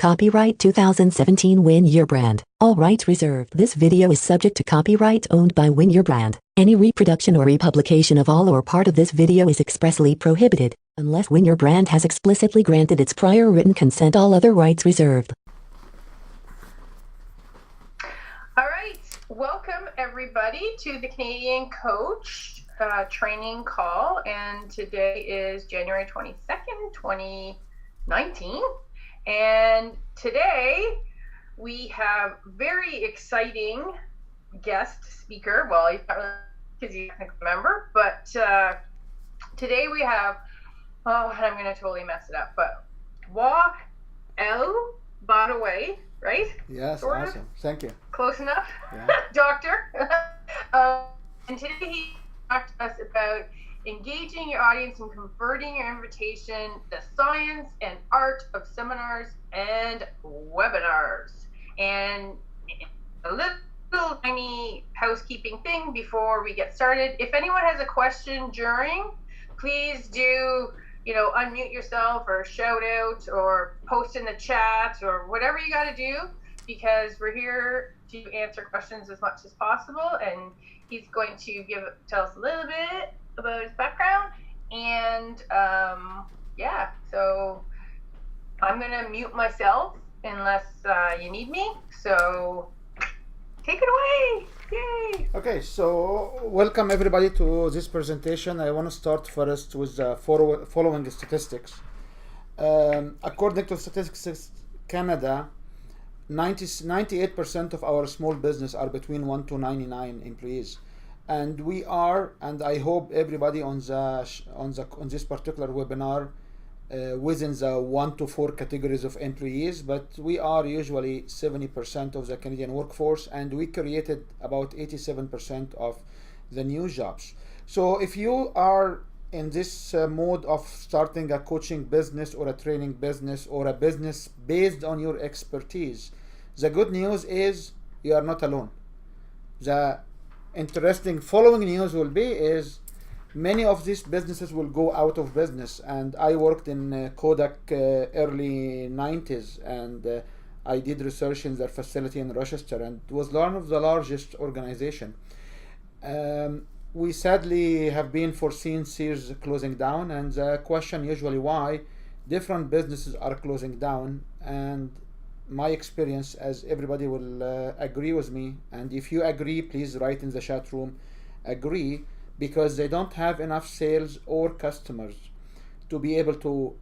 Copyright 2017 Win Your Brand. All rights reserved. This video is subject to copyright owned by Win Your Brand. Any reproduction or republication of all or part of this video is expressly prohibited, unless Win Your Brand has explicitly granted its prior written consent. All other rights reserved. All right, welcome everybody to the Canadian Coach training call, and today is January 22nd, 2019, and today we have very exciting guest speaker. Well, he's not really because he's a technical member, but today we have, and I'm going to totally mess it up, but Wa El Badaway, right? Yes, sort awesome. of. Thank you. Close enough, Yeah. Doctor. And today he talked to us about engaging your audience and converting your invitation, the science and art of seminars and webinars. And a little tiny housekeeping thing before we get started. If anyone has a question during, please do, unmute yourself or shout out or post in the chat or whatever you got to do, because we're here to answer questions as much as possible. And he's going to tell us a little bit about his background. And so I'm going to mute myself unless you need me. So take it away. Yay. Okay, so welcome everybody to this presentation. I want to start first with the following statistics. According to Statistics Canada, 98% of our small business are between 1 to 99 employees, and we are, and I hope everybody on this particular webinar within the 1 to 4 categories of employees, but we are usually 70% of the Canadian workforce, and we created about 87% of the new jobs. So if you are in this mode of starting a coaching business or a training business or a business based on your expertise, the good news is you are not alone. The interesting following news will be is many of these businesses will go out of business. And I worked in Kodak early 90s, and I did research in their facility in Rochester, and it was one of the largest organization. We sadly have been foreseen Sears closing down, and the question usually why different businesses are closing down. And my experience, as everybody will agree with me, and if you agree, please write in the chat room, agree, because they don't have enough sales or customers to be able to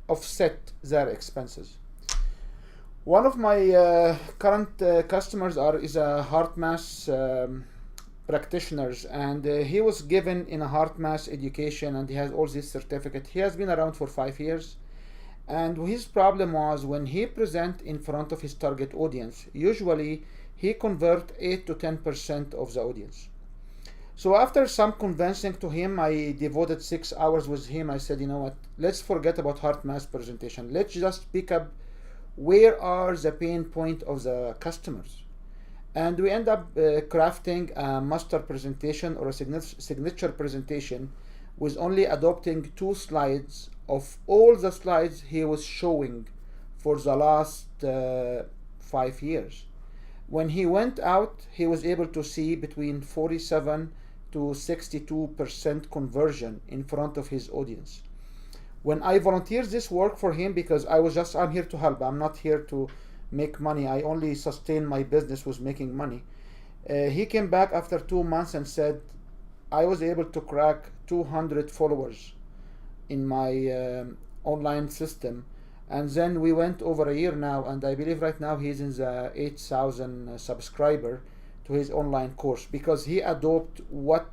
offset their expenses. One of my current customers is a HeartMath practitioners, and he was given in a HeartMath education, and he has all this certificate. He has been around for 5 years, and his problem was when he present in front of his target audience, usually he convert 8 to 10% of the audience. So after some convincing to him, I devoted 6 hours with him. I said, you know what, let's forget about HeartMath presentation. Let's just pick up where are the pain point of the customers. And we end up crafting a master presentation or a signature presentation with only adopting 2 slides of all the slides he was showing for the last 5 years. When he went out, he was able to see between 47 to 62% conversion in front of his audience. When I volunteered this work for him, because I'm here to help, I'm not here to make money, I only sustain my business with making money. He came back after 2 months and said, I was able to crack 200 followers in my online system. And then we went over a year now, and I believe right now he's in the 8,000 subscriber to his online course, because he adopted what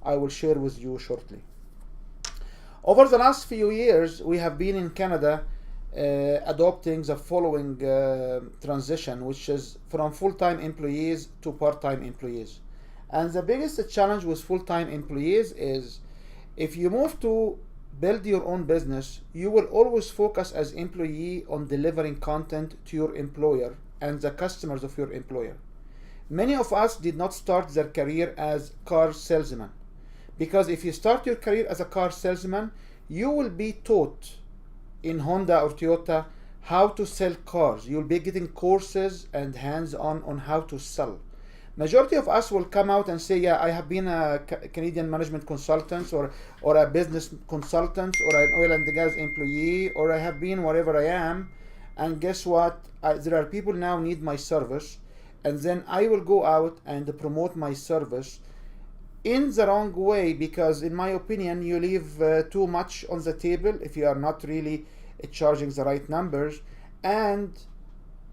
I will share with you shortly. Over the last few years, we have been in Canada adopting the following transition, which is from full-time employees to part-time employees. And the biggest challenge with full-time employees is if you move to build your own business, you will always focus as employee on delivering content to your employer and the customers of your employer. Many of us did not start their career as car salesmen, because if you start your career as a car salesman, you will be taught in Honda or Toyota how to sell cars. You'll be getting courses and hands-on on how to sell. Majority of us will come out and say, yeah, I have been a Canadian management consultant or a business consultant or an oil and gas employee, or I have been wherever I am, and guess what? There are people now need my service, and then I will go out and promote my service in the wrong way, because in my opinion you leave too much on the table if you are not really charging the right numbers, and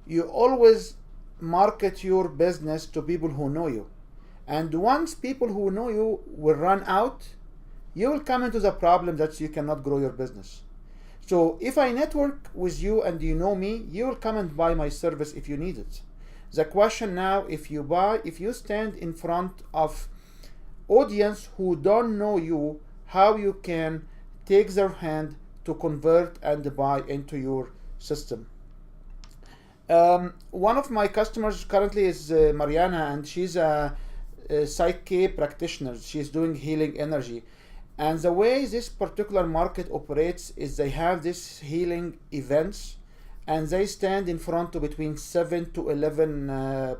you always market your business to people who know you, and once people who know you will run out, you will come into the problem that you cannot grow your business. So if I network with you and you know me, you will come and buy my service if you need it. The question now, if you stand in front of audience who don't know you, how you can take their hand to convert and buy into your system. One of my customers currently is Mariana, and she's a Psyche practitioner. She's doing healing energy. And the way this particular market operates is they have these healing events, and they stand in front of between 7 to 11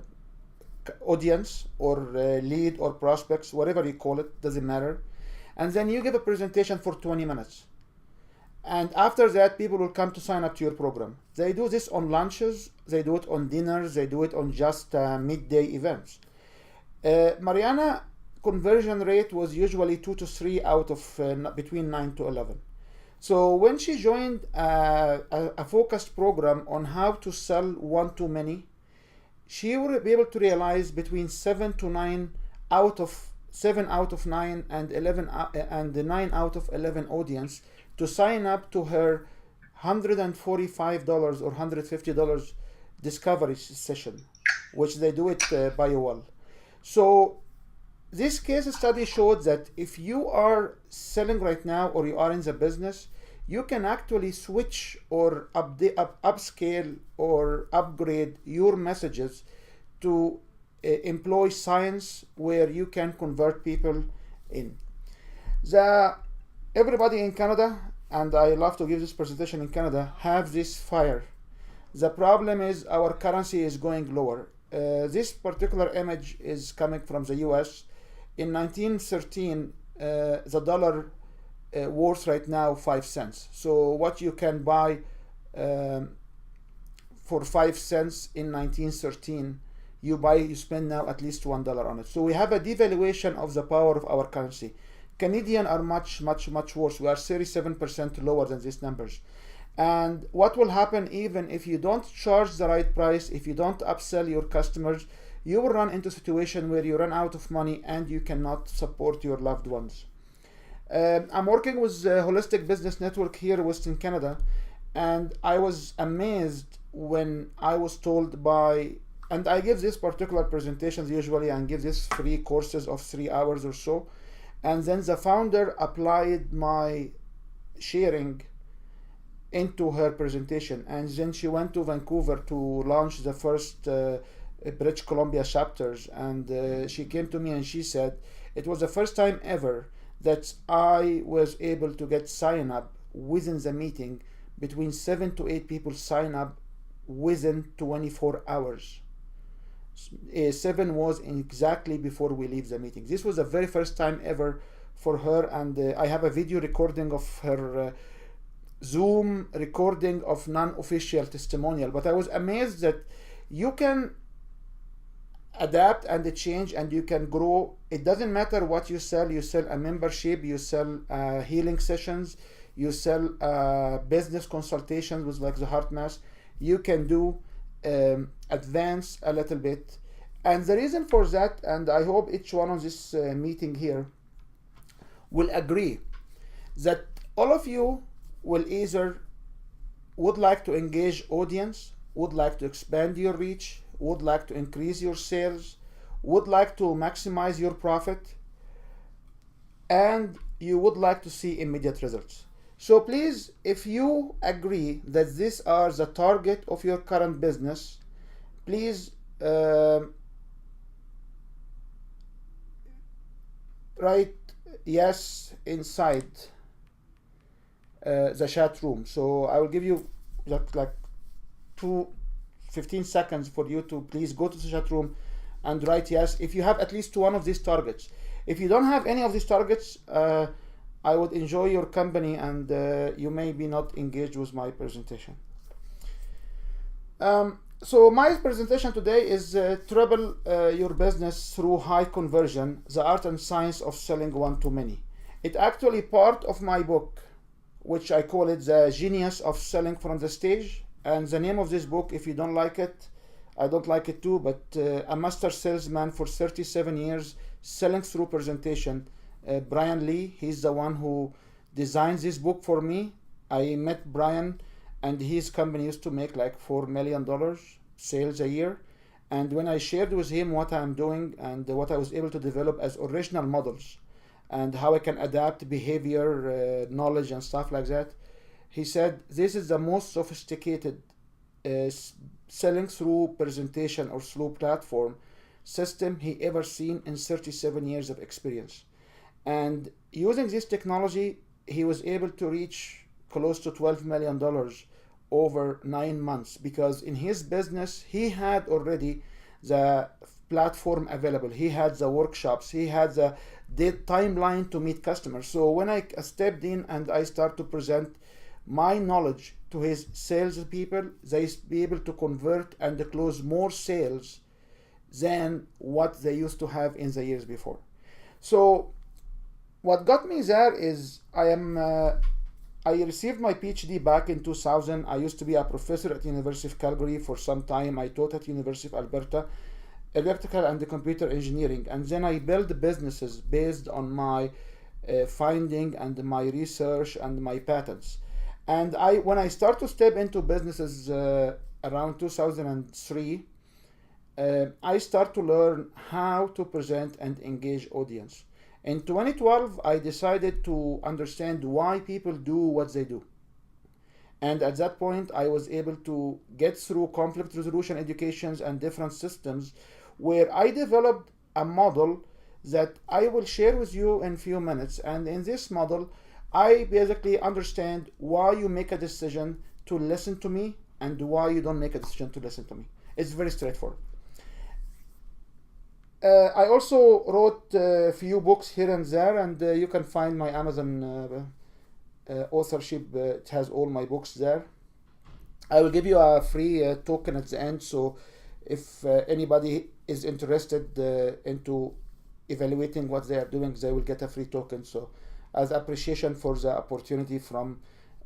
audience or lead or prospects, whatever you call it, doesn't matter. And then you give a presentation for 20 minutes. And after that, people will come to sign up to your program. They do this on lunches, they do it on dinners, they do it on just midday events. Mariana conversion rate was usually 2 to 3 out of between 9 to 11. So when she joined a focused program on how to sell one-to-many, she will be able to realize between 7 to 9 out of 9 and 11 and 9 out of 11 audience to sign up to her $145 or $150 discovery session, which they do it by wall. So this case study showed that if you are selling right now or you are in the business, you can actually switch or upscale or upgrade your messages to employ science where you can convert people in. Everybody in Canada, and I love to give this presentation in Canada, have this fire. The problem is our currency is going lower. This particular image is coming from the US. In 1913, the dollar worth right now 5 cents. So what you can buy for 5 cents in 1913, you spend now at least $1 on it. So we have a devaluation of the power of our currency. Canadian are much worse. We are 37% lower than these numbers. And what will happen even if you don't charge the right price, if you don't upsell your customers, you will run into a situation where you run out of money and you cannot support your loved ones. I'm working with Holistic Business Network here in Western Canada, and I was amazed when I was told by, and I give these particular presentations usually and give these free courses of 3 hours or so, and then the founder applied my sharing into her presentation, and then she went to Vancouver to launch the first British Columbia chapters, and she came to me and she said it was the first time ever that I was able to get sign up within the meeting. Between 7 to 8 people sign up within 24 hours. 7 was exactly before we leave the meeting. This was the very first time ever for her, and I have a video recording of her Zoom recording of non-official testimonial. But I was amazed that you can adapt and change and you can grow. It doesn't matter what you sell a membership, you sell healing sessions, you sell business consultations with like the HeartMath. You can do advance a little bit. And the reason for that, and I hope each one on this meeting here will agree, that all of you will either would like to engage audience, would like to expand your reach, would like to increase your sales, would like to maximize your profit, and you would like to see immediate results. So please, if you agree that these are the target of your current business, please write yes inside the chat room. So I will give you just like 15 seconds for you to please go to the chat room and write yes if you have at least one of these targets. If you don't have any of these targets, I would enjoy your company, and you may be not engaged with my presentation. So my presentation today is Treble Your Business Through High Conversion, the Art and Science of Selling One-to-Many. It's actually part of my book, which I call it The Genius of Selling from the Stage. And the name of this book, if you don't like it, I don't like it too, but a master salesman for 37 years selling through presentation, Brian Lee, he's the one who designed this book for me. I met Brian, and his company used to make like $4 million sales a year. And when I shared with him what I'm doing and what I was able to develop as original models and how I can adapt behavior, knowledge and stuff like that, he said, this is the most sophisticated selling through presentation or through platform system he ever seen in 37 years of experience. And using this technology, he was able to reach close to $12 million over 9 months, because in his business, he had already the platform available. He had the workshops, he had the timeline to meet customers. So when I stepped in and I start to present my knowledge to his salespeople, they be able to convert and close more sales than what they used to have in the years before. So what got me there is I received my PhD back in 2000. I used to be a professor at University of Calgary for some time. I taught at University of Alberta, electrical and computer engineering. And then I built businesses based on my finding and my research and my patents. And when I start to step into businesses around 2003, I start to learn how to present and engage audience. In 2012, I decided to understand why people do what they do. And at that point, I was able to get through conflict resolution educations and different systems where I developed a model that I will share with you in a few minutes. And in this model, I basically understand why you make a decision to listen to me and why you don't make a decision to listen to me. It's very straightforward. I also wrote a few books here and there, and you can find my Amazon authorship. It has all my books there. I will give you a free token at the end, so if anybody is interested into evaluating what they are doing, they will get a free token. So as appreciation for the opportunity from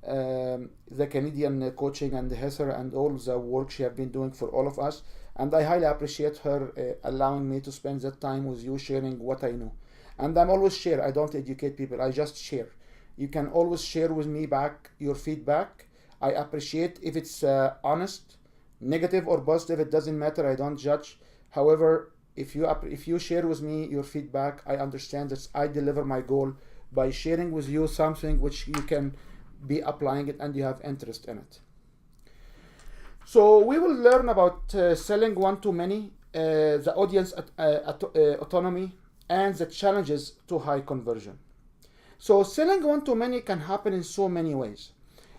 the Canadian coaching and Heather and all the work she has been doing for all of us. And I highly appreciate her allowing me to spend that time with you, sharing what I know. And I'm always share. I don't educate people. I just share. You can always share with me back your feedback. I appreciate if it's honest, negative or positive. It doesn't matter. I don't judge. However, if you share with me your feedback, I understand that I deliver my goal by sharing with you something which you can be applying it and you have interest in it. So we will learn about selling one-to-many, the audience autonomy, and the challenges to high conversion. So selling one-to-many can happen in so many ways.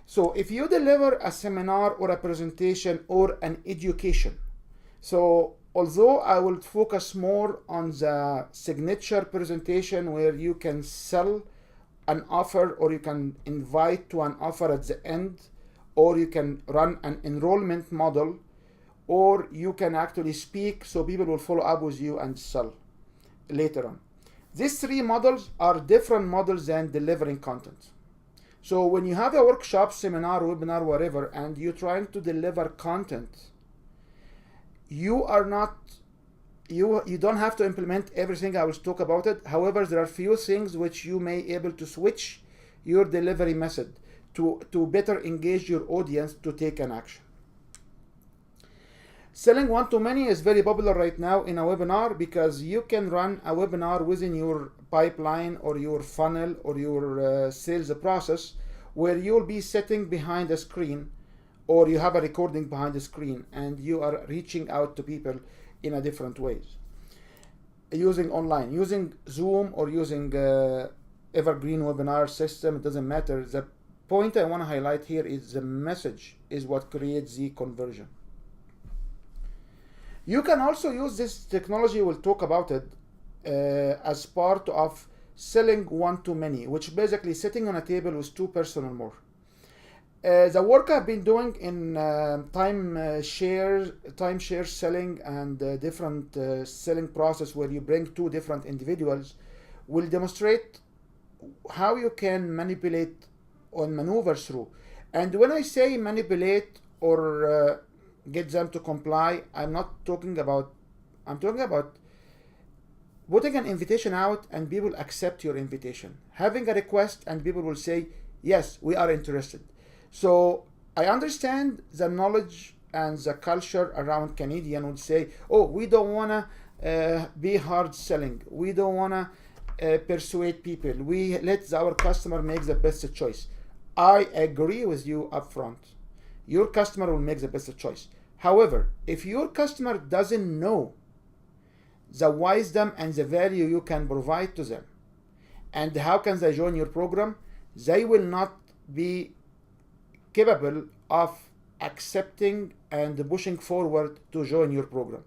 So if you deliver a seminar or a presentation or an education, so although I will focus more on the signature presentation where you can sell an offer or you can invite to an offer at the end, or you can run an enrollment model, or you can actually speak so people will follow up with you and sell later on. These three models are different models than delivering content. So when you have a workshop, seminar, webinar, whatever, and you're trying to deliver content, you don't have to implement everything. I will talk about it. However, there are few things which you may able to switch your delivery method to better engage your audience to take an action. Selling one-to-many is very popular right now in a webinar because you can run a webinar within your pipeline or your funnel or your sales process where you'll be sitting behind a screen or you have a recording behind the screen and you are reaching out to people in a different ways. Using online, using Zoom or using evergreen webinar system, it doesn't matter. The point I want to highlight here is the message is what creates the conversion. You can also use this technology, we'll talk about it, as part of selling one-to-many, which basically sitting on a table with two person or more. The work I've been doing in timeshare selling and different selling process where you bring two different individuals will demonstrate how you can manipulate or maneuver through. And when I say manipulate or get them to comply, I'm talking about putting an invitation out and people accept your invitation. Having a request and people will say, yes, we are interested. So I understand the knowledge and the culture around Canadian would say, oh, we don't want to be hard selling. We don't want to persuade people. We let our customer make the best choice. I agree with you up front. Your customer will make the best choice. However, if your customer doesn't know the wisdom and the value you can provide to them, and how can they join your program, they will not be capable of accepting and pushing forward to join your program.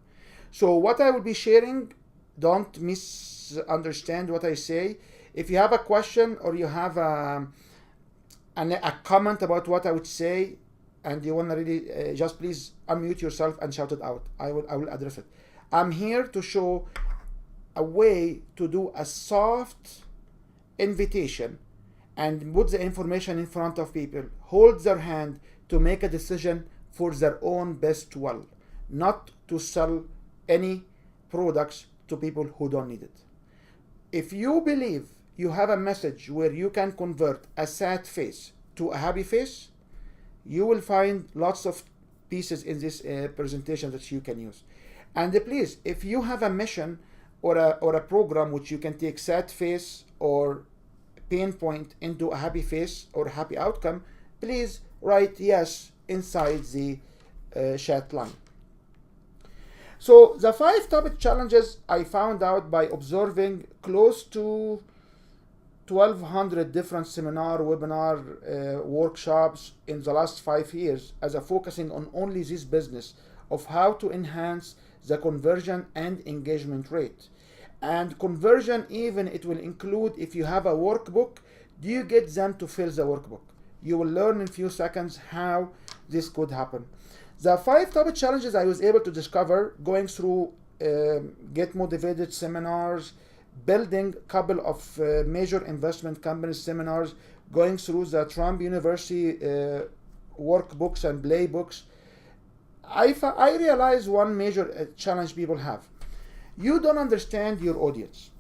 So what I will be sharing, don't misunderstand what I say. If you have a question or you have a comment about what I would say and you want to really just please unmute yourself and shout it out. I will address it. I'm here to show a way to do a soft invitation and put the information in front of people, hold their hand to make a decision for their own best will, not to sell any products to people who don't need it. If you believe you have a message where you can convert a sad face to a happy face, you will find lots of pieces in this presentation that you can use. And please, if you have a mission or a program which you can take sad face or pain point into a happy face or happy outcome, please write yes inside the chat line. So the 5 topic challenges I found out by observing close to 1,200 different seminar, webinar, workshops in the last 5 years as a focusing on only this business of how to enhance the conversion and engagement rate. And conversion, even it will include if you have a workbook, do you get them to fill the workbook? You will learn in a few seconds how this could happen. The 5 topic challenges I was able to discover going through Get Motivated seminars, building a couple of major investment companies seminars, going through the Trump University workbooks and playbooks, I realized one major challenge people have. You don't understand your audience.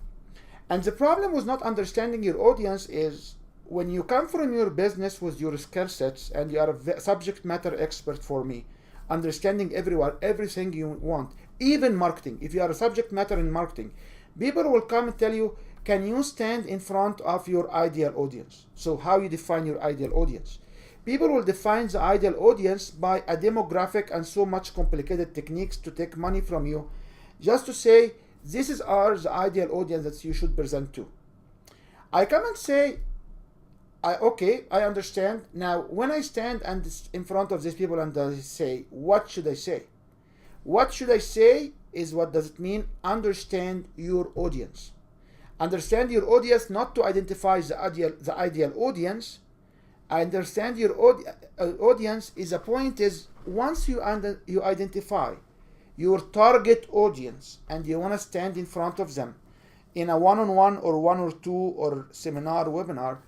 And the problem with not understanding your audience is when you come from your business with your skill sets and you are a subject matter expert for me, understanding everything you want, even marketing. If you are a subject matter in marketing, people will come and tell you, can you stand in front of your ideal audience? So how you define your ideal audience? People will define the ideal audience by a demographic and so much complicated techniques to take money from you, just to say, this is the ideal audience that you should present to. I come and say, okay, I understand. Now, when I stand and in front of these people and I say, what should I say? What should I say is what does it mean? Understand your audience. Understand your audience, not to identify the ideal audience. I understand your audience is a point is once you identify your target audience and you want to stand in front of them in a one-on-one or 1 or 2 or seminar, webinar,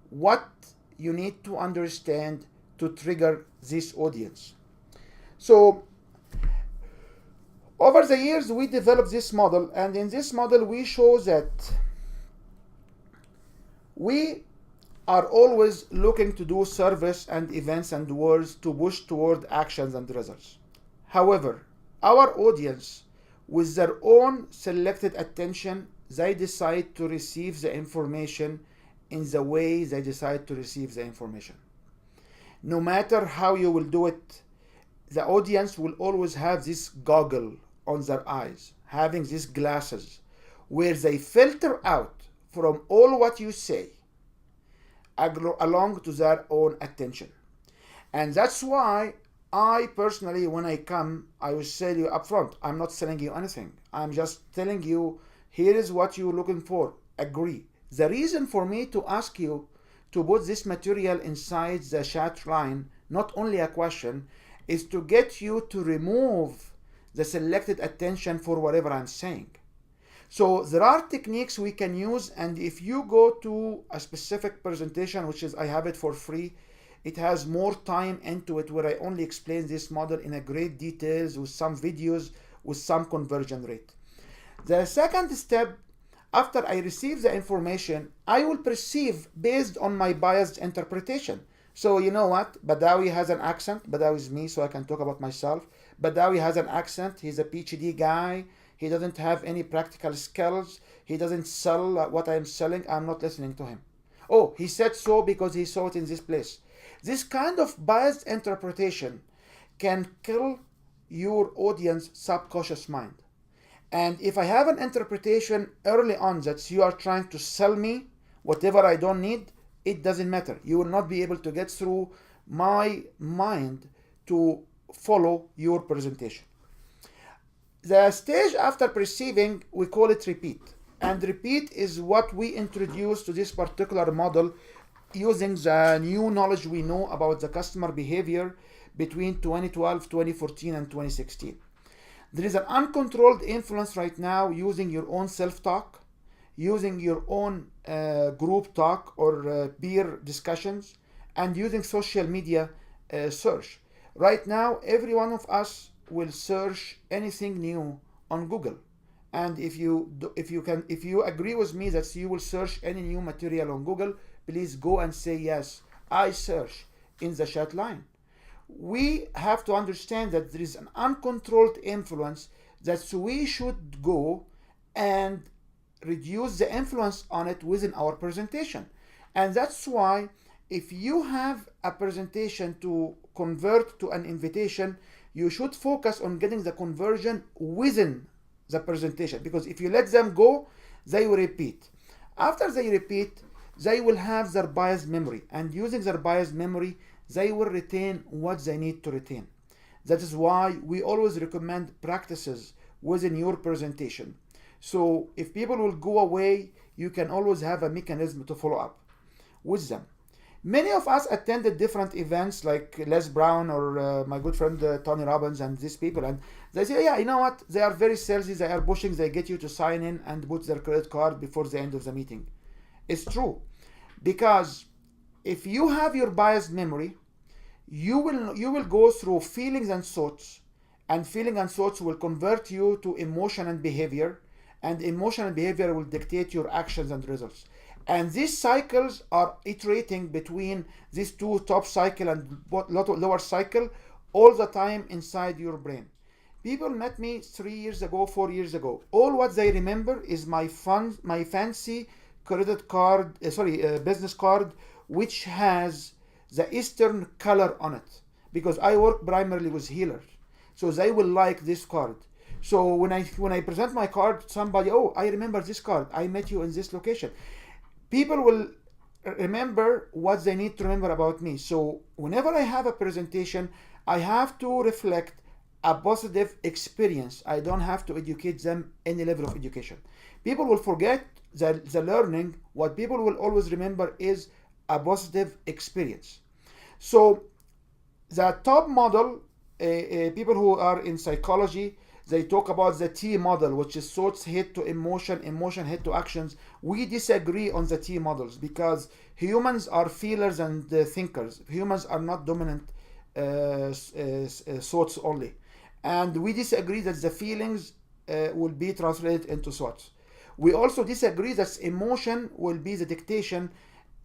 what you need to understand to trigger this audience. So over the years we developed this model, and in this model we show that we are always looking to do service and events and words to push toward actions and results. However, our audience, with their own selected attention, they decide to receive the information in the way they decide to receive the information. No matter how you will do it, the audience will always have this goggle on their eyes, having these glasses, where they filter out from all what you say along to their own attention. And that's why I personally, when I come, I will tell you upfront, I'm not selling you anything. I'm just telling you, here is what you're looking for. Agree. The reason for me to ask you to put this material inside the chat line, not only a question, is to get you to remove the selected attention for whatever I'm saying. So there are techniques we can use, and if you go to a specific presentation, which is I have it for free, it has more time into it where I only explain this model in a great details with some videos with some conversion rate. The second step, after I receive the information, I will perceive based on my biased interpretation. So you know what? Badawi has an accent. Badawi is me, so I can talk about myself. Badawi has an accent. He's a PhD guy. He doesn't have any practical skills. He doesn't sell what I'm selling. I'm not listening to him. Oh, he said so because he saw it in this place. This kind of biased interpretation can kill your audience subconscious mind. And if I have an interpretation early on that you are trying to sell me whatever I don't need, it doesn't matter. You will not be able to get through my mind to follow your presentation. The stage after perceiving, we call it repeat. And repeat is what we introduce to this particular model using the new knowledge we know about the customer behavior between 2012, 2014, and 2016. There is an uncontrolled influence right now using your own self-talk, using your own group talk or peer discussions, and using social media search. Right now, every one of us will search anything new on Google. And if you agree with me that you will search any new material on Google, please go and say yes, I search in the chat line. We have to understand that there is an uncontrolled influence that we should go and reduce the influence on it within our presentation. And that's why if you have a presentation to convert to an invitation, you should focus on getting the conversion within the presentation, because if you let them go, they will repeat. After they repeat, they will have their biased memory, and using their biased memory, they will retain what they need to retain. That is why we always recommend practices within your presentation. So if people will go away, you can always have a mechanism to follow up with them. Many of us attended different events like Les Brown or my good friend Tony Robbins and these people, and they say, yeah, you know what, they are very salesy, they are pushing, they get you to sign in and put their credit card before the end of the meeting. It's true, because if you have your biased memory, you will go through feelings and thoughts, and feeling and thoughts will convert you to emotion and behavior, and emotion and behavior will dictate your actions and results. And these cycles are iterating between these two, top cycle and lower cycle, all the time inside your brain. People met me 3 years ago, 4 years ago. All what they remember is my fancy credit card, business card, which has the Eastern color on it, because I work primarily with healers, so they will like this card. So when I present my card to somebody, oh, I remember this card, I met you in this location. People will remember what they need to remember about me. So whenever I have a presentation, I have to reflect a positive experience. I don't have to educate them any level of education. People will forget the learning. What people will always remember is a positive experience. So the top model, people who are in psychology, they talk about the T model, which is thoughts head to emotion, emotion head to actions. We disagree on the T models because humans are feelers and thinkers. Humans are not dominant thoughts only. And we disagree that the feelings will be translated into thoughts. We also disagree that emotion will be the dictation,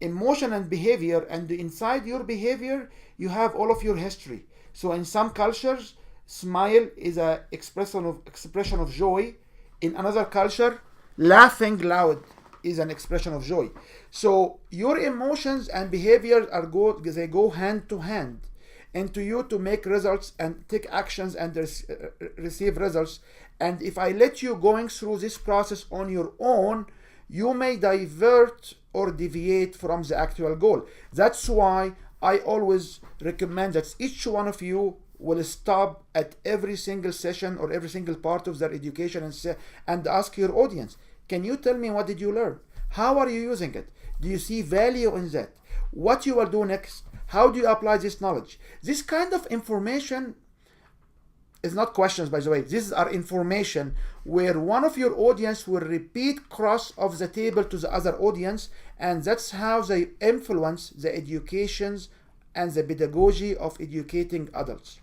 emotion and behavior, and inside your behavior, you have all of your history. So in some cultures, smile is an expression of joy. In another culture, laughing loud is an expression of joy. So your emotions and behaviors they go hand to hand into you to make results and take actions and receive results. And if I let you going through this process on your own, you may divert or deviate from the actual goal. That's why I always recommend that each one of you will stop at every single session or every single part of their education and ask your audience, can you tell me what did you learn? How are you using it? Do you see value in that? What you will do next? How do you apply this knowledge? This kind of information is not questions, by the way. These are information where one of your audience will repeat cross of the table to the other audience, and that's how they influence the educations and the pedagogy of educating adults.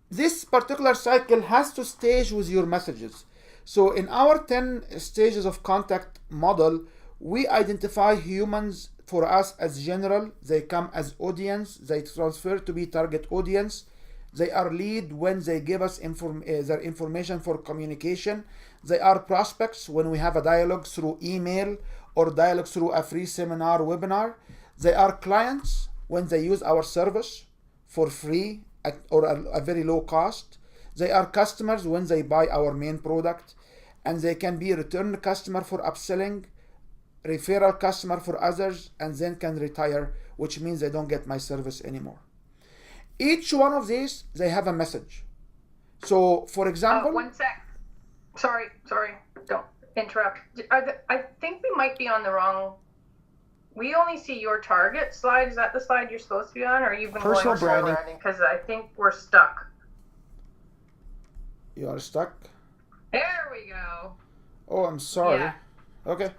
This particular cycle has to stage with your messages. So in our 10 stages of contact model, we identify humans for us as general. They come as audience. They transfer to be target audience. They are lead when they give us their information for communication. They are prospects when we have a dialogue through email or dialogue through a free seminar webinar. They are clients when they use our service for free or a very low cost. They are customers when they buy our main product, and they can be a return customer for upselling, referral customer for others, and then can retire, which means they don't get my service anymore. Each one of these, they have a message. So, for example... One sec. Sorry, don't interrupt. I think we might be on the wrong... We only see your target slide. Is that the slide you're supposed to be on, or you've been personal going branding? Because I think we're stuck. You are stuck? There we go. Oh, I'm sorry. Yeah. Okay.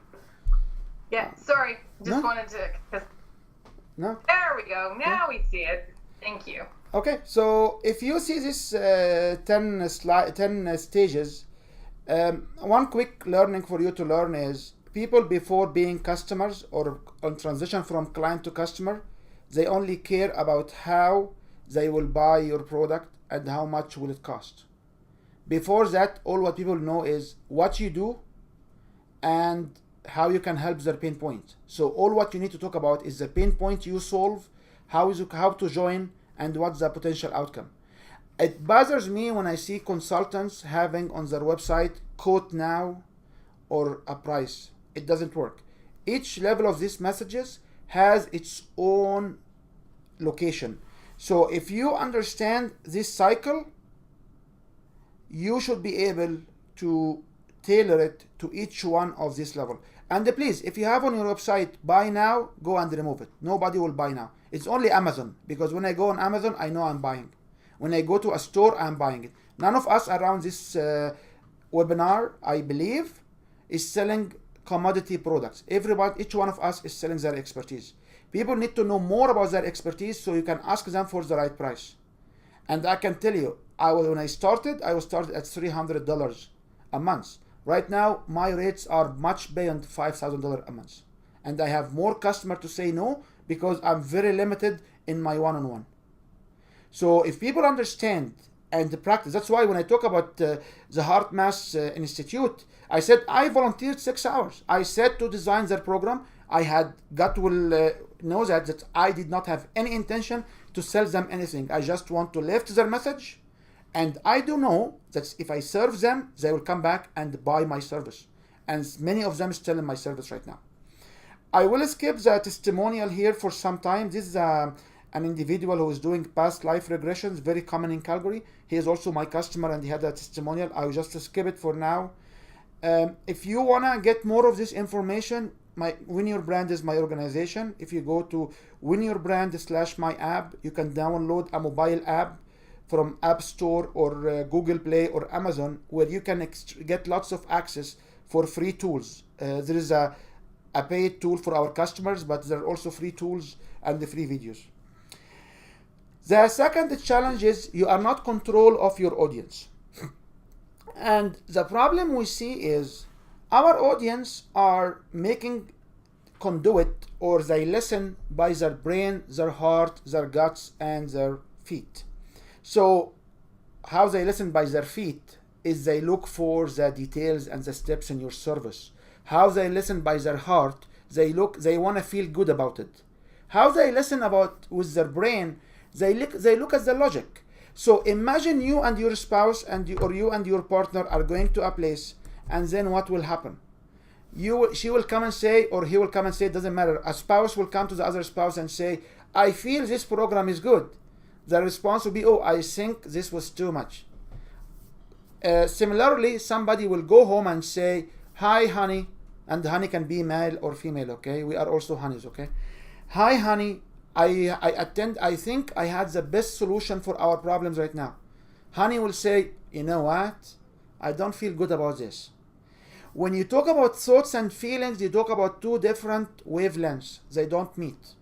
Yeah, sorry. Just No. wanted to... No? There we go. Now we see it. Thank you. Okay, so if you see this 10 stages, one quick learning for you to learn is people before being customers or on transition from client to customer, they only care about how they will buy your product and how much will it cost. Before that, all what people know is what you do and how you can help their pain point. So all what you need to talk about is the pain point you solve, how to join, and what's the potential outcome. It bothers me when I see consultants having on their website quote now or a price. It doesn't work. Each level of these messages has its own location. So if you understand this cycle, you should be able to tailor it to each one of this level. And please, if you have on your website buy now, go and remove it. Nobody will buy now. It's only Amazon, because when I go on Amazon, I know I'm buying. When I go to a store, I'm buying it. None of us around this webinar, I believe, is selling commodity products. Each one of us is selling their expertise. People need to know more about their expertise so you can ask them for the right price. And I can tell you, when I started, I was started at $300 a month. Right now, my rates are much beyond $5,000 a month. And I have more customers to say no because I'm very limited in my one-on-one. So if people understand and practice, that's why when I talk about the HeartMath Institute, I said I volunteered 6 hours. I said to design their program. I had God will know that I did not have any intention to sell them anything. I just want to lift their message. And I do know that if I serve them, they will come back and buy my service. And many of them are still in my service right now. I will skip the testimonial here for some time. This is an individual who is doing past life regressions, very common in Calgary. He is also my customer and he had a testimonial. I will just skip it for now. If you want to get more of this information, Win Your Brand is my organization. If you go to winyourbrand.my app, you can download a mobile app from App Store or Google Play or Amazon, where you can get lots of access for free tools. There is a paid tool for our customers, but there are also free tools and the free videos. The second challenge is you are not control of your audience. And the problem we see is our audience are making conduit, or they listen by their brain, their heart, their guts, and their feet. So how they listen by their feet is they look for the details and the steps in your service. How they listen by their heart, they want to feel good about it. How they listen with their brain, they look at the logic. So imagine you and your spouse or you and your partner are going to a place and then what will happen? She will come and say, or he will come and say, it doesn't matter. A spouse will come to the other spouse and say, I feel this program is good. The response will be, oh, I think this was too much. Similarly, somebody will go home and say, hi, honey, and honey can be male or female, okay? We are also honeys, okay? Hi, honey, I think I had the best solution for our problems right now. Honey will say, you know what? I don't feel good about this. When you talk about thoughts and feelings, you talk about two different wavelengths. They don't meet.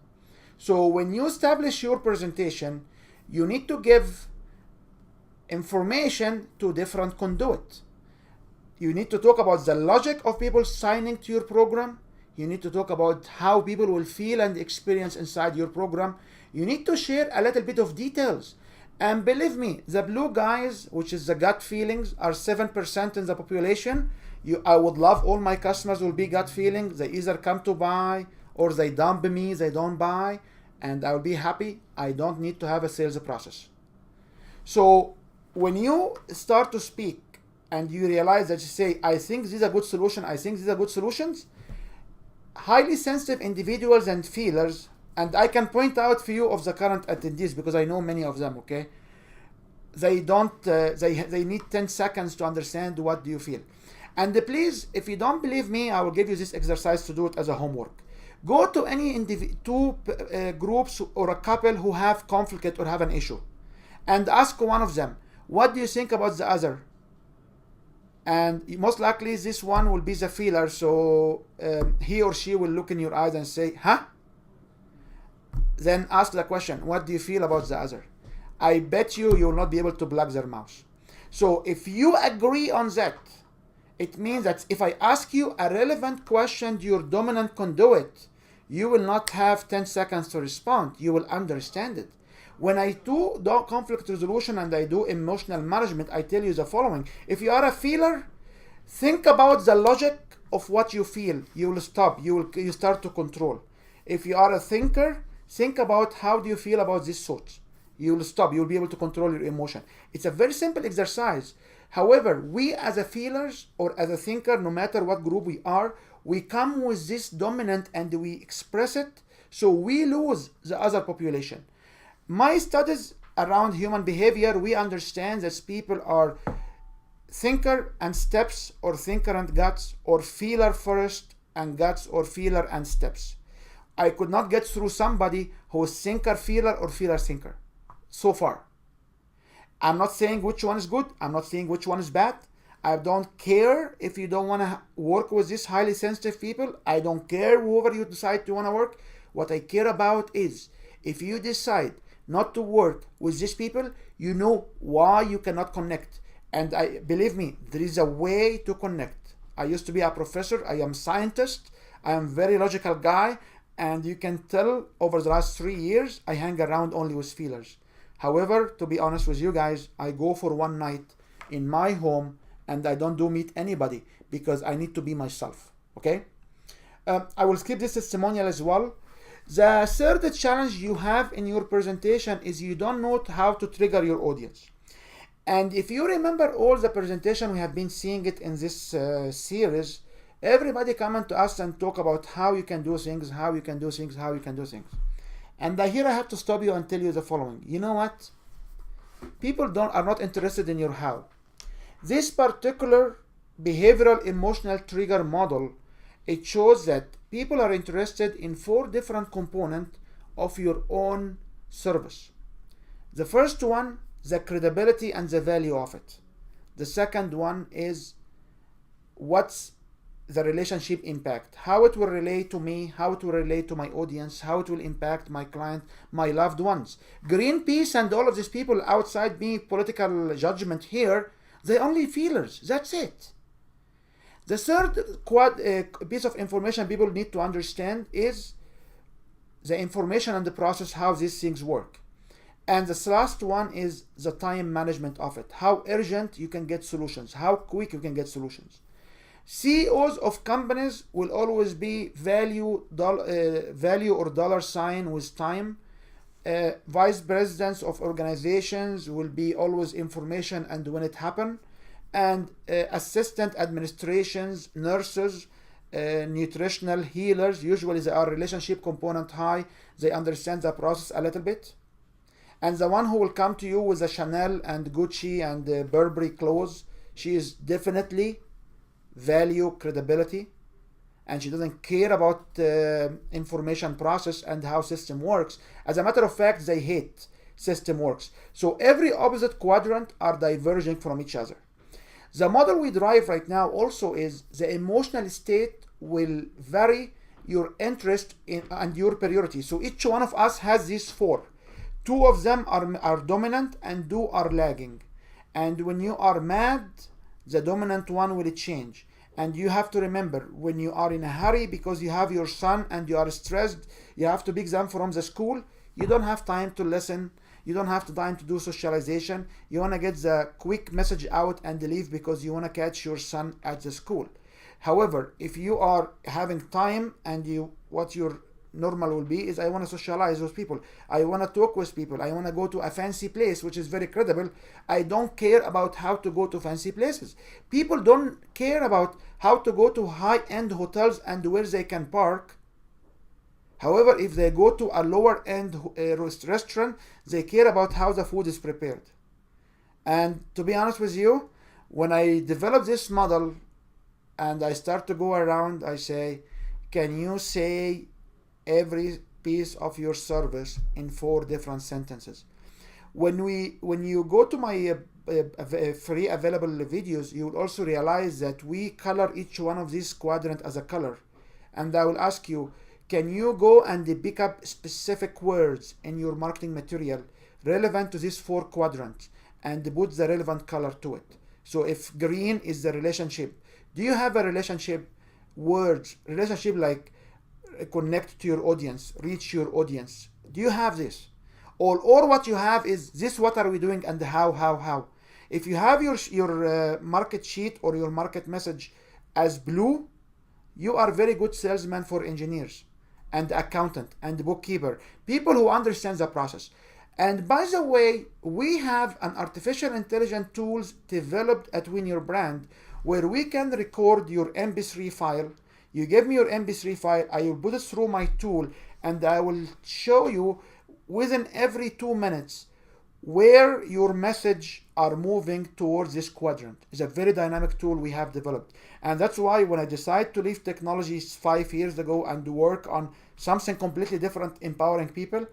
So when you establish your presentation, you need to give information to different conduit. You need to talk about the logic of people signing to your program. You need to talk about how people will feel and experience inside your program. You need to share a little bit of details. And believe me, the blue guys, which is the gut feelings, are 7% in the population. I would love all my customers will be gut feeling. They either come to buy or they dump me, they don't buy, and I will be happy. I don't need to have a sales process. So when you start to speak and you realize that you say, I think this is a good solution, I think these are good solutions, highly sensitive individuals and feelers, and I can point out a few of the current attendees because I know many of them, okay? They need 10 seconds to understand what do you feel. And please, if you don't believe me, I will give you this exercise to do it as a homework. Go to any two groups or a couple who have conflict or have an issue and ask one of them, what do you think about the other? And most likely this one will be the feeler, so he or she will look in your eyes and say, huh? Then ask the question, what do you feel about the other? I bet you will not be able to block their mouth. So if you agree on that, it means that if I ask you a relevant question to your dominant conduit, you will not have 10 seconds to respond. You will understand it. When I do conflict resolution and I do emotional management, I tell you the following. If you are a feeler, think about the logic of what you feel. You will stop. You start to control. If you are a thinker, think about how do you feel about this thought. You will stop. You will be able to control your emotion. It's a very simple exercise. However, we as a feelers or as a thinker, no matter what group we are, we come with this dominant and we express it, so we lose the other population. My studies around human behavior, we understand that people are thinker and steps, or thinker and guts, or feeler first and guts, or feeler and steps. I could not get through somebody who is thinker feeler or feeler thinker so far. I'm not saying which one is good. I'm not saying which one is bad. I don't care if you don't want to work with these highly sensitive people. I don't care whoever you decide to want to work. What I care about is if you decide not to work with these people, you know why you cannot connect. And believe me, there is a way to connect. I used to be a professor. I am a scientist. I am a very logical guy. And you can tell over the last 3 years, I hang around only with feelers. However, to be honest with you guys, I go for one night in my home and I don't meet anybody because I need to be myself, okay? I will skip this testimonial as well. The third challenge you have in your presentation is you don't know how to trigger your audience. And if you remember all the presentation we have been seeing it in this series, everybody come to us and talk about how you can do things, how you can do things, how you can do things. And here I have to stop you and tell you the following. You know what? People are not interested in your how. This particular behavioral emotional trigger model, it shows that people are interested in 4 different components of your own service. The first one, the credibility and the value of it. The second one is what's the relationship impact, how it will relate to me, how it will relate to my audience, how it will impact my client, my loved ones. Greenpeace and all of these people outside me, political judgment here, they're only feelers. That's it. The third piece of information people need to understand is the information and the process, how these things work. And the last one is the time management of it, how urgent you can get solutions, how quick you can get solutions. CEOs of companies will always be value or dollar sign with time. Vice presidents of organizations will be always information and when it happen. and assistant administrations, nurses, nutritional healers. Usually they are relationship component high. They understand the process a little bit. And the one who will come to you with a Chanel and Gucci and Burberry clothes, she is definitely value credibility, and she doesn't care about information process and how system works. As a matter of fact, they hate system works. So every opposite quadrant are diverging from each other. The model we drive right now also is the emotional state will vary your interest in and your priority. So each one of us has these four. Two of them are dominant and two are lagging. And when you are mad, the dominant one will change. And you have to remember, when you are in a hurry because you have your son and you are stressed, you have to pick them from the school, you don't have time to listen, you don't have time to do socialization. You want to get the quick message out and leave because you want to catch your son at the school. However, if you are having time and what your normal will be is, I want to socialize with people, I want to talk with people, I want to go to a fancy place, which is very credible. I don't care about how to go to fancy places. People don't care about how to go to high-end hotels and where they can park. However, if they go to a lower-end restaurant, they care about how the food is prepared. And to be honest with you, when I develop this model and I start to go around, I say, can you say every piece of your service in 4 different sentences? When you go to my free available videos, you will also realize that we color each one of these quadrants as a color. And I will ask you, can you go and pick up specific words in your marketing material relevant to these 4 quadrants and put the relevant color to it? So if green is the relationship, do you have a relationship words, relationship like connect to your audience, reach your audience? Do you have this? Or what you have is this, what are we doing and how? If you have your market sheet or your market message as blue, you are very good salesman for engineers and accountant and bookkeeper, people who understand the process. And by the way, we have an artificial intelligence tools developed at Win Your Brand where we can record your MP3 file. You give me your MP3 file, I will put it through my tool, and I will show you within every 2 minutes where your message are moving towards this quadrant. It's a very dynamic tool we have developed. And that's why when I decided to leave technology 5 years ago and work on something completely different, empowering people,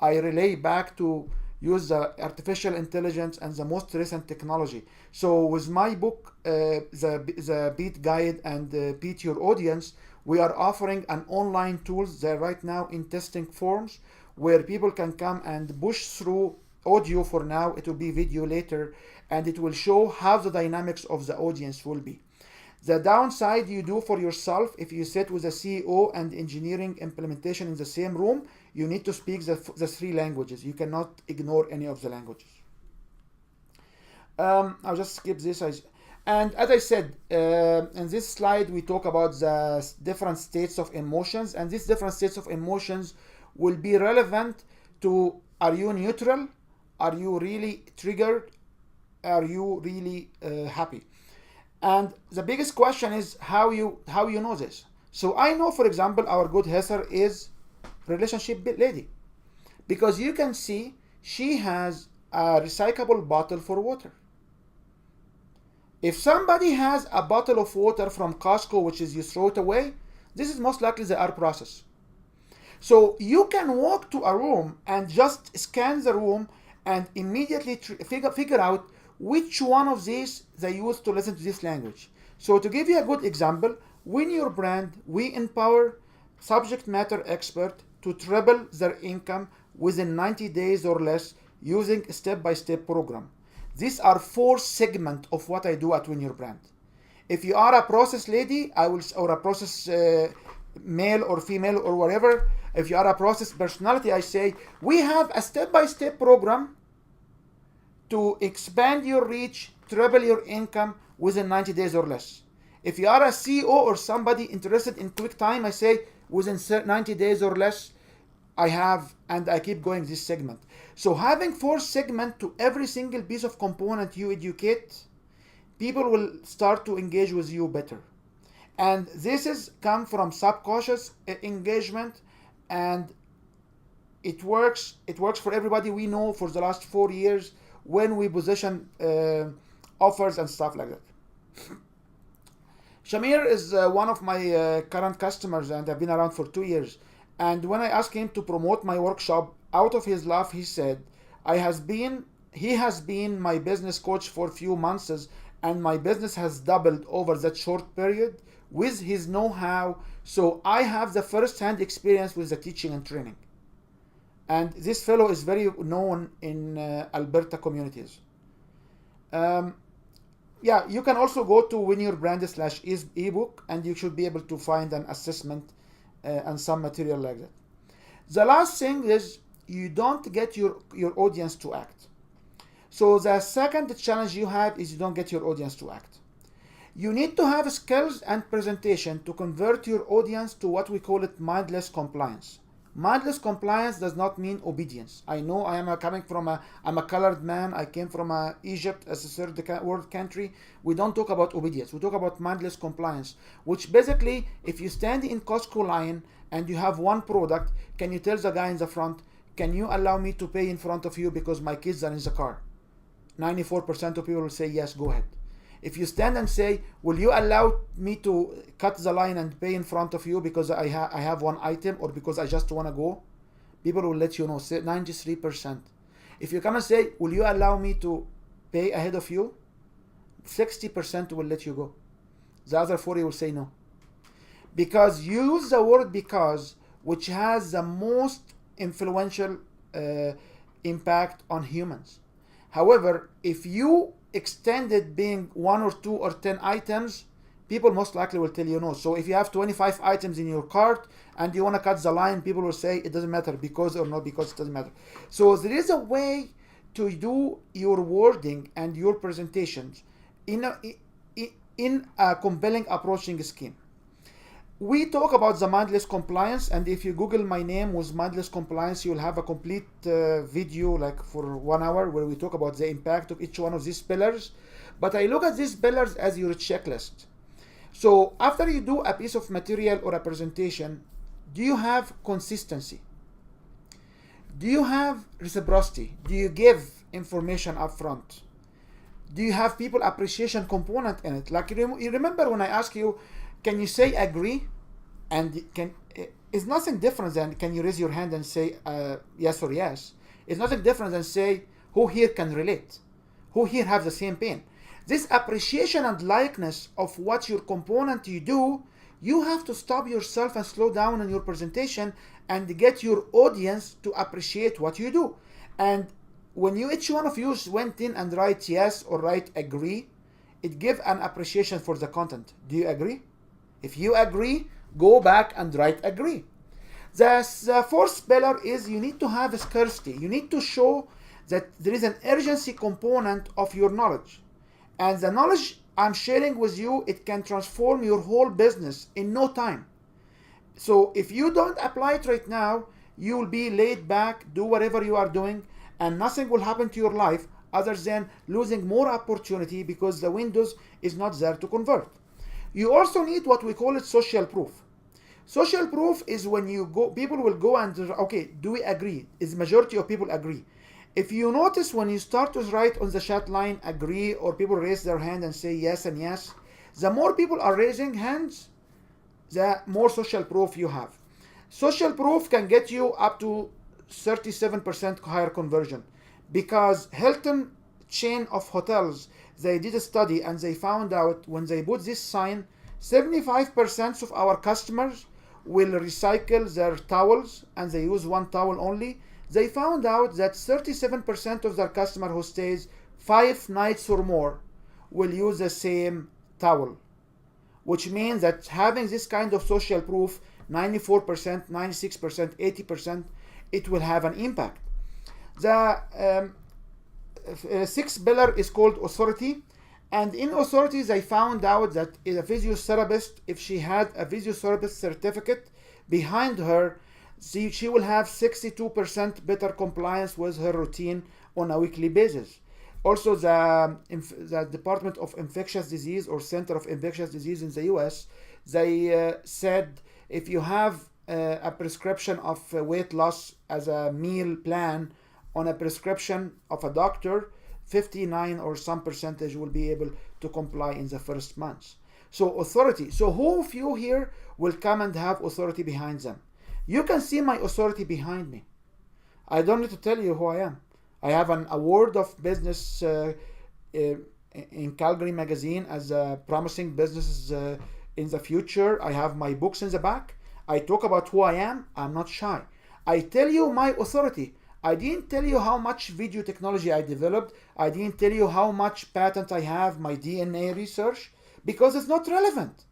I relay back to use the artificial intelligence and the most recent technology. So with my book, the Beat Guide and Beat Your Audience, we are offering an online tools that right now in testing forms where people can come and push through audio for now, it will be video later, and it will show how the dynamics of the audience will be. The downside you do for yourself, if you sit with a CEO and engineering implementation in the same room, you need to speak the 3 languages. You cannot ignore any of the languages. I'll just skip this. And as I said, in this slide, we talk about the different states of emotions, and these different states of emotions will be relevant to, are you neutral? Are you really triggered? Are you really happy? And the biggest question is how you know this. So I know, for example, our good Heather is relationship lady, because you can see she has a recyclable bottle for water. If somebody has a bottle of water from Costco, which is you throw it away, this is most likely the R process. So you can walk to a room and just scan the room and immediately figure out which one of these they use to listen to this language. So to give you a good example, Win Your Brand, we empower subject matter expert to treble their income within 90 days or less using a step-by-step program. These are 4 segments of what I do at Win Your Brand. If you are a process lady, or a process male or female or whatever, if you are a process personality, I say, we have a step-by-step program to expand your reach, treble your income within 90 days or less. If you are a CEO or somebody interested in quick time, I say within 90 days or less, I have, and I keep going this segment. So having 4 segments to every single piece of component you educate people will start to engage with you better. And this is come from subconscious engagement, and it works for everybody. We know for the last 4 years when we position offers and stuff like that. Shamir is one of my current customers, and I've been around for 2 years. And when I asked him to promote my workshop, out of his laugh, he said, he has been my business coach for a few months, and my business has doubled over that short period with his know-how. So I have the first-hand experience with the teaching and training. And this fellow is very known in Alberta communities. Yeah, you can also go to winyourbrand/ebook, and you should be able to find an assessment and some material like that. The last thing is you don't get your audience to act. So the second challenge you have is you don't get your audience to act. You need to have skills and presentation to convert your audience to what we call it mindless compliance. Mindless compliance does not mean obedience. I know I'm a colored man. I came from Egypt as a third world country. We don't talk about obedience. We talk about mindless compliance, which basically, if you stand in Costco line and you have one product, can you tell the guy in the front, can you allow me to pay in front of you because my kids are in the car? 94% of people will say yes, go ahead. If you stand and say, will you allow me to cut the line and pay in front of you because I have one item or because I just want to go? People will let you know, say 93%. If you come and say, will you allow me to pay ahead of you? 60% will let you go. The other 40 will say no. Because you use the word because, which has the most influential impact on humans. However, if you extended being 1 or 2 or 10 items, people most likely will tell you no. So if you have 25 items in your cart and you want to cut the line, people will say it doesn't matter, because or not because, it doesn't matter. So there is a way to do your wording and your presentations in a compelling approaching scheme. We talk about the mindless compliance, and if you Google my name with mindless compliance, you'll have a complete video like for 1 hour where we talk about the impact of each one of these pillars. But I look at these pillars as your checklist. So after you do a piece of material or a presentation, do you have consistency? Do you have reciprocity? Do you give information up front? Do you have people appreciation component in it? Like you remember when I asked you, can you say agree? And it's nothing different than can you raise your hand and say yes or yes. It's nothing different than say who here can relate, who here have the same pain. This appreciation and likeness of what your component you do, you have to stop yourself and slow down in your presentation and get your audience to appreciate what you do. And when each one of you went in and write yes or write agree, it gives an appreciation for the content. Do you agree? If you agree, go back and write agree. The fourth pillar is you need to have scarcity. You need to show that there is an urgency component of your knowledge. And the knowledge I'm sharing with you, it can transform your whole business in no time. So if you don't apply it right now, you will be laid back, do whatever you are doing, and nothing will happen to your life other than losing more opportunity because the windows is not there to convert. You also need what we call it social proof. Social proof is when you go, people will go and, okay, do we agree? Is majority of people agree? If you notice when you start to write on the chat line agree, or people raise their hand and say yes and yes, the more people are raising hands, the more social proof you have. Social proof can get you up to 37% higher conversion, because Hilton chain of hotels, they did a study and they found out when they put this sign, 75% of our customers will recycle their towels and they use one towel only. They found out that 37% of their customer who stays 5 nights or more will use the same towel, which means that having this kind of social proof, 94%, 96%, 80%, it will have an impact. The sixth pillar is called authority. And in authority, they found out that a physiotherapist, if she had a physiotherapist certificate behind her, she will have 62% better compliance with her routine on a weekly basis. Also, the Department of Infectious Disease or Center of Infectious Disease in the US, they said if you have a prescription of weight loss as a meal plan on a prescription of a doctor, 59 or some percentage will be able to comply in the first months. So authority. So who of you here will come and have authority behind them? You can see my authority behind me. I don't need to tell you who I am. I have an award of business in Calgary Magazine as promising businesses in the future. I have my books in the back. I talk about who I am. I'm not shy. I tell you my authority. I didn't tell you how much video technology I developed. I didn't tell you how much patent I have, my DNA research, because it's not relevant.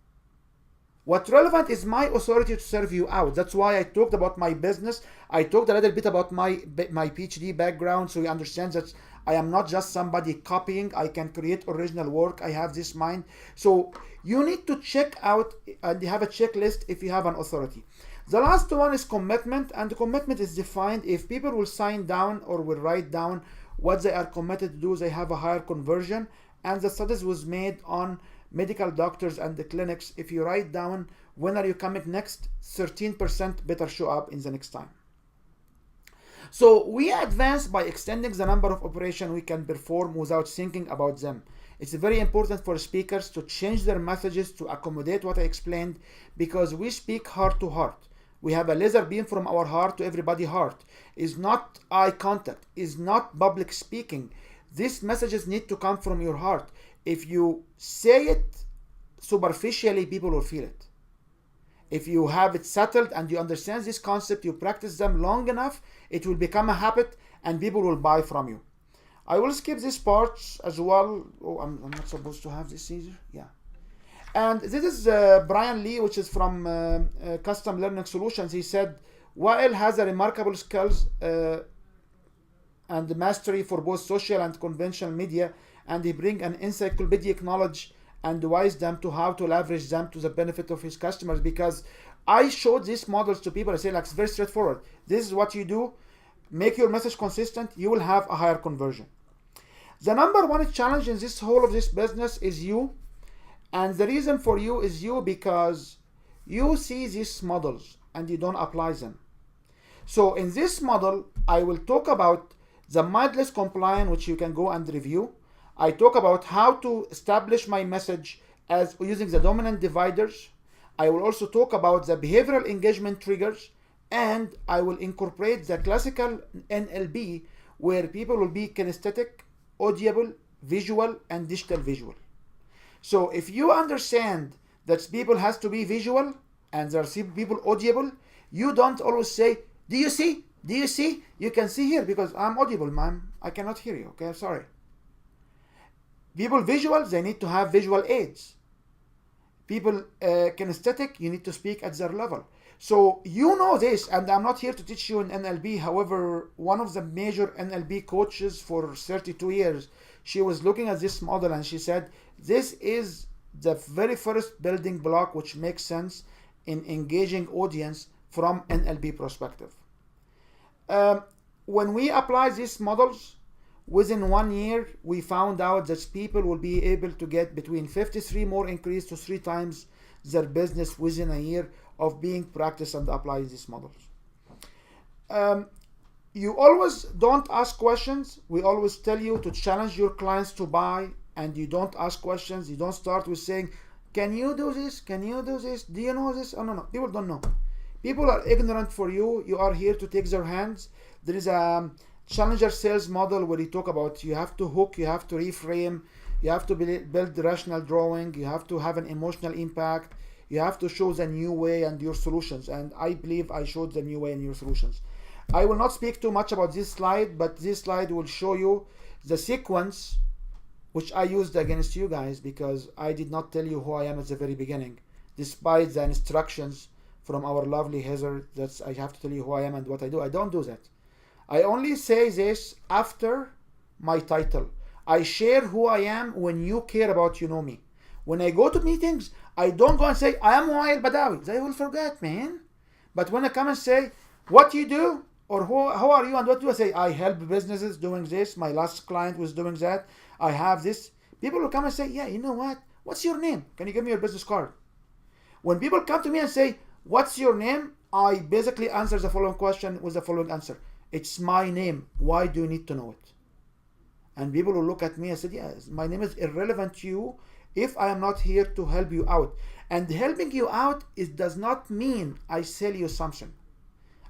What's relevant is my authority to serve you out. That's why I talked about my business. I talked a little bit about my PhD background, so you understand that I am not just somebody copying. I can create original work. I have this mind. So you need to check out and have a checklist if you have an authority. The last one is commitment, and the commitment is defined if people will sign down or will write down what they are committed to do, they have a higher conversion. And the studies was made on medical doctors and the clinics. If you write down when are you coming next, 13% better show up in the next time. So we advance by extending the number of operations we can perform without thinking about them. It's very important for speakers to change their messages to accommodate what I explained, because we speak heart to heart. We have a laser beam from our heart to everybody's heart. It's not eye contact. It's not public speaking. These messages need to come from your heart. If you say it superficially, people will feel it. If you have it settled and you understand this concept, you practice them long enough, it will become a habit and people will buy from you. I will skip this part as well. Oh, I'm not supposed to have this either. Yeah. And this is Brian Lee, which is from Custom Learning Solutions. He said, Wael has a remarkable skills and mastery for both social and conventional media, and he brings an encyclopedic knowledge and wisdom to how to leverage them to the benefit of his customers. Because I showed these models to people. I say, like, it's very straightforward. This is what you do. Make your message consistent. You will have a higher conversion. The number one challenge in this whole of this business is you. And the reason for you is you because you see these models and you don't apply them. So in this model, I will talk about the mindless compliance, which you can go and review. I talk about how to establish my message as using the dominant dividers. I will also talk about the behavioral engagement triggers, and I will incorporate the classical NLP, where people will be kinesthetic, audible, visual, and digital visual. So if you understand that people has to be visual and there are people audible, you don't always say, do you see? Do you see? You can see here because I'm audible, ma'am. I cannot hear you. Okay, sorry. People visual, they need to have visual aids. People kinesthetic, you need to speak at their level. So you know this, and I'm not here to teach you in NLP. However, one of the major NLP coaches for 32 years, she was looking at this model and she said, this is the very first building block which makes sense in engaging audience from NLP perspective. When we apply these models, within 1 year, we found out that people will be able to get between 53 more increase to 3 times their business within a year of being practiced and applying these models. You always don't ask questions. We always tell you to challenge your clients to buy, and you don't ask questions. You don't start with saying, can you do this? Can you do this? Do you know this? Oh, no. People don't know. People are ignorant for you. You are here to take their hands. There is a challenger sales model where you talk about you have to hook, you have to reframe, you have to build rational drawing, you have to have an emotional impact, you have to show the new way and your solutions. And I believe I showed the new way and your solutions. I will not speak too much about this slide, but this slide will show you the sequence which I used against you guys, because I did not tell you who I am at the very beginning, despite the instructions from our lovely Heather that I have to tell you who I am and what I do. I don't do that. I only say this after my title. I share who I am when you care about you know me. When I go to meetings, I don't go and say, I am Wael Badawi. They will forget, man. But when I come and say, what you do, Or how are you and what do I say? I help businesses doing this. My last client was doing that. I have this. People will come and say, yeah, you know what? What's your name? Can you give me your business card? When people come to me and say, what's your name? I basically answer the following question with the following answer. It's my name. Why do you need to know it? And people will look at me and say, yes, my name is irrelevant to you if I am not here to help you out. And helping you out does not mean I sell you something.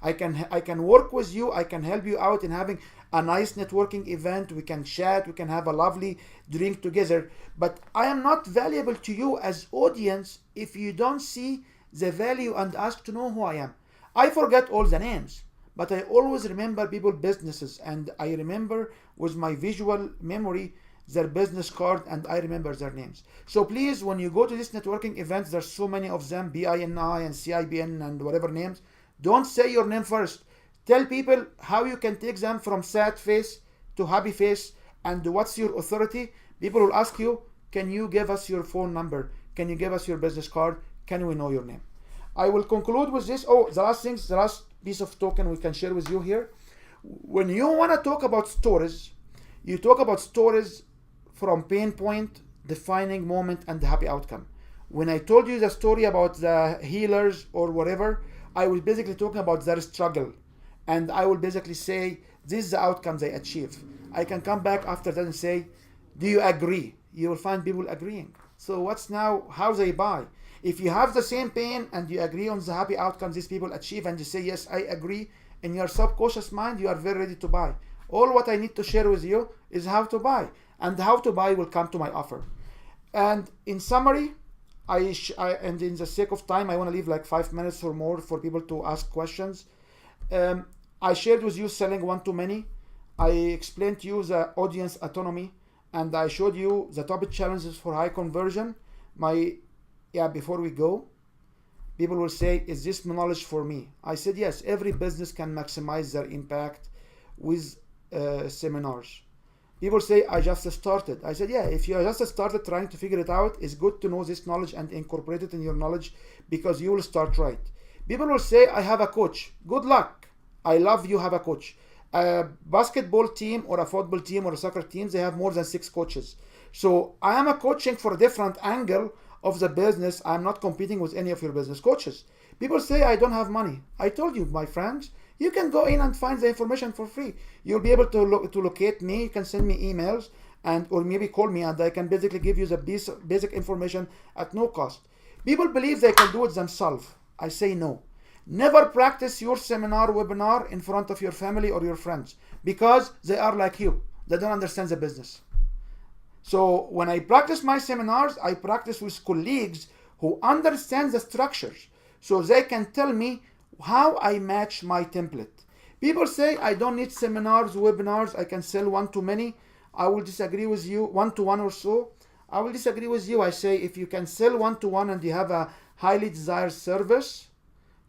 I can work with you. I can help you out in having a nice networking event. We can chat. We can have a lovely drink together. But I am not valuable to you as audience if you don't see the value and ask to know who I am. I forget all the names, but I always remember people's businesses, and I remember with my visual memory their business card, and I remember their names. So please, when you go to these networking events, there's so many of them, BINI and CIBN and whatever names. Don't say your name first. Tell people how you can take them from sad face to happy face and what's your authority. People will ask you, can you give us your phone number? Can you give us your business card? Can we know your name? I will conclude with this. Oh, the last piece of token we can share with you here. When you want to talk about stories, you talk about stories from pain point, defining moment, and the happy outcome. When I told you the story about the healers or whatever, I was basically talking about their struggle, and I will basically say this is the outcome they achieve. I can come back after that and say, do you agree? You will find people agreeing. So what's now how they buy? If you have the same pain and you agree on the happy outcomes these people achieve, and you say yes, I agree, in your subconscious mind you are very ready to buy. All what I need to share with you is how to buy, and how to buy will come to my offer. And in summary, and in the sake of time, I want to leave like 5 minutes or more for people to ask questions. I shared with you selling one-to-many. I explained to you the audience autonomy, and I showed you the top challenges for high conversion. Before we go, people will say, is this knowledge for me? I said, yes, every business can maximize their impact with seminars. People say, I just started. I said, yeah, if you just started trying to figure it out, it's good to know this knowledge and incorporate it in your knowledge, because you will start right. People will say, I have a coach. Good luck. I love you have a coach. A basketball team or a football team or a soccer team, they have more than 6 coaches. So I am a coaching for a different angle of the business. I'm not competing with any of your business coaches. People say, I don't have money. I told you, my friends, you can go in and find the information for free. You'll be able to locate me. You can send me emails or maybe call me, and I can basically give you the basic information at no cost. People believe they can do it themselves. I say no. Never practice your seminar, webinar in front of your family or your friends, because they are like you. They don't understand the business. So when I practice my seminars, I practice with colleagues who understand the structures, so they can tell me how I match my template. People say, I don't need seminars, webinars, I can sell one-to-many. I will disagree with you. One-to-one or so, I will disagree with you. I say, if you can sell one-to-one and you have a highly desired service,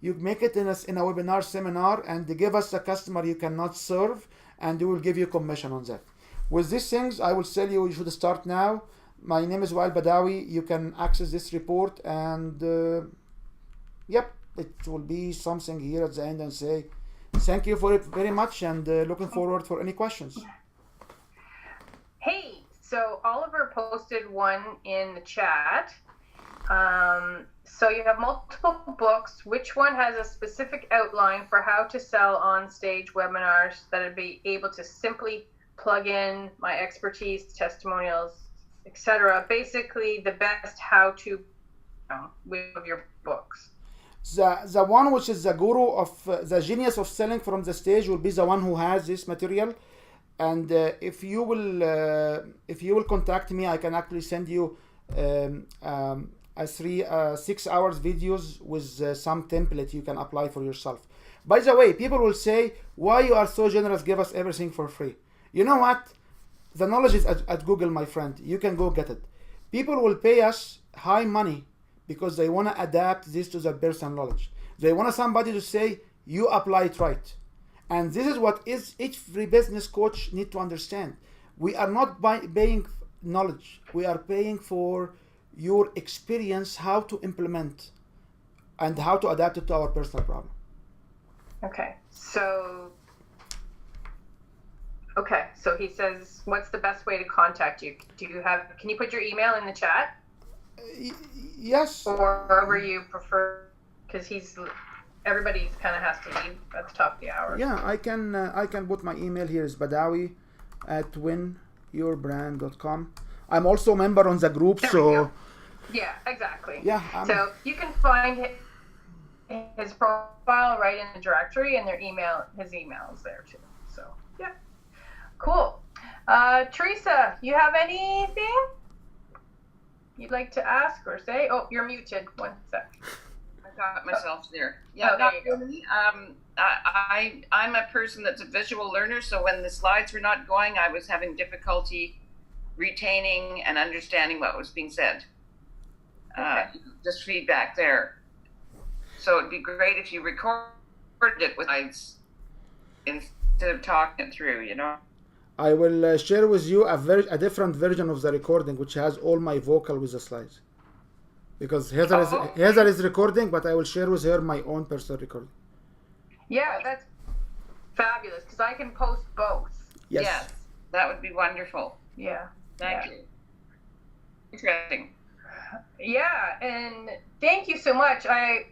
you make it in a webinar seminar and give us a customer you cannot serve, and we will give you commission on that. With these things, I will tell you should start now. My name is Wael Badawi. You can access this report, and it will be something here at the end, and say thank you for it very much, and looking forward for any questions. Hey, so Oliver posted one in the chat. So you have multiple books. Which one has a specific outline for how to sell on stage webinars that would be able to simply plug in my expertise, testimonials, etc.? Basically, the best how-to of your books. The one which is the guru of the genius of selling from the stage will be the one who has this material. And if you will contact me, I can actually send you 6 hours videos with some template you can apply for yourself. By the way, people will say, why you are so generous, give us everything for free. You know what? The knowledge is at Google, my friend. You can go get it. People will pay us high money because they want to adapt this to their personal knowledge. They want somebody to say, you apply it right. And this is what every business coach need to understand. We are not paying knowledge. We are paying for your experience, how to implement and how to adapt it to our personal problem. Okay. So he says, what's the best way to contact you? Can you put your email in the chat? Yes. Or wherever you prefer, because everybody kind of has to leave at the top of the hour. Yeah, I can put my email here is badawi@winyourbrand.com. I'm also a member on the group, so yeah, exactly. Yeah. So you can find his profile right in the directory, and his email is there too. So yeah, cool. Teresa, you have anything you'd like to ask or say? Oh, you're muted. One sec. I got myself there. Yeah, Oh, there you go. I'm a person that's a visual learner, so when the slides were not going, I was having difficulty retaining and understanding what was being said. Okay. Just feedback there. So it'd be great if you recorded it with slides instead of talking it through, you know? I will share with you a different version of the recording, which has all my vocal with the slides. Because Heather is recording, but I will share with her my own personal recording. Yeah, that's fabulous, because I can post both. Yes. That would be wonderful. Yeah. Thank you. Interesting. Yeah, and thank you so much. I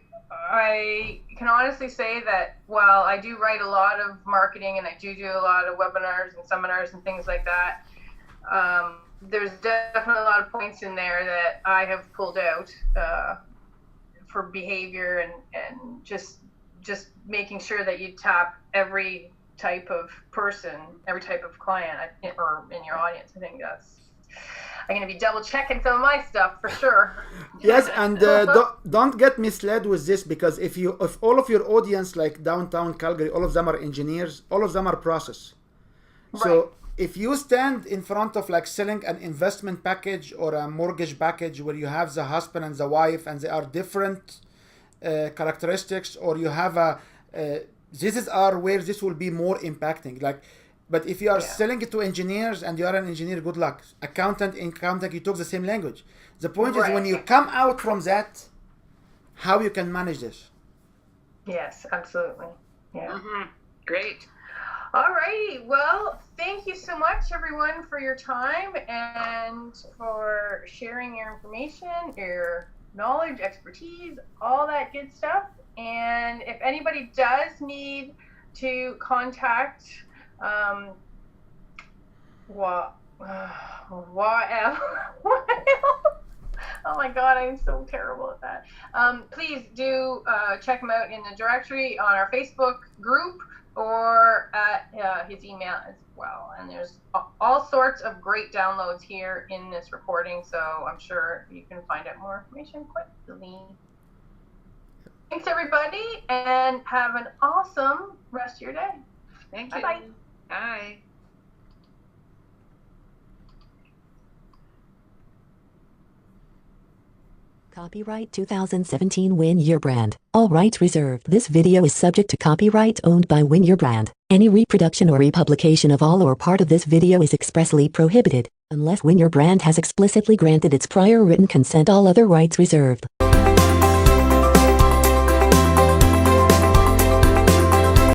can honestly say that while I do write a lot of marketing and I do a lot of webinars and seminars and things like that, there's definitely a lot of points in there that I have pulled out for behavior and just making sure that you tap every type of person, every type of client or in your audience. I think I'm going to be double checking some of my stuff for sure. Yes, and don't get misled with this, because if all of your audience, like downtown Calgary, all of them are engineers, all of them are process. So Right. if you stand in front of like selling an investment package or a mortgage package where you have the husband and the wife and they are different characteristics, or you have where this will be more impacting. But if you are selling it to engineers and you are an engineer, good luck. Accountant, you talk the same language. The point is when you come out from that, how you can manage this. Yes, absolutely. Yeah. Mm-hmm. Great. All righty. Well, thank you so much, everyone, for your time and for sharing your information, your knowledge, expertise, all that good stuff. And if anybody does need to contact oh my God, I'm so terrible at that. Please do check him out in the directory on our Facebook group or at his email as well. And there's all sorts of great downloads here in this recording, so I'm sure you can find out more information quickly. Thanks, everybody, and have an awesome rest of your day. Thank you. Bye-bye. Bye. Copyright 2017 Win Your Brand. All rights reserved. This video is subject to copyright owned by Win Your Brand. Any reproduction or republication of all or part of this video is expressly prohibited, unless Win Your Brand has explicitly granted its prior written consent. All other rights reserved.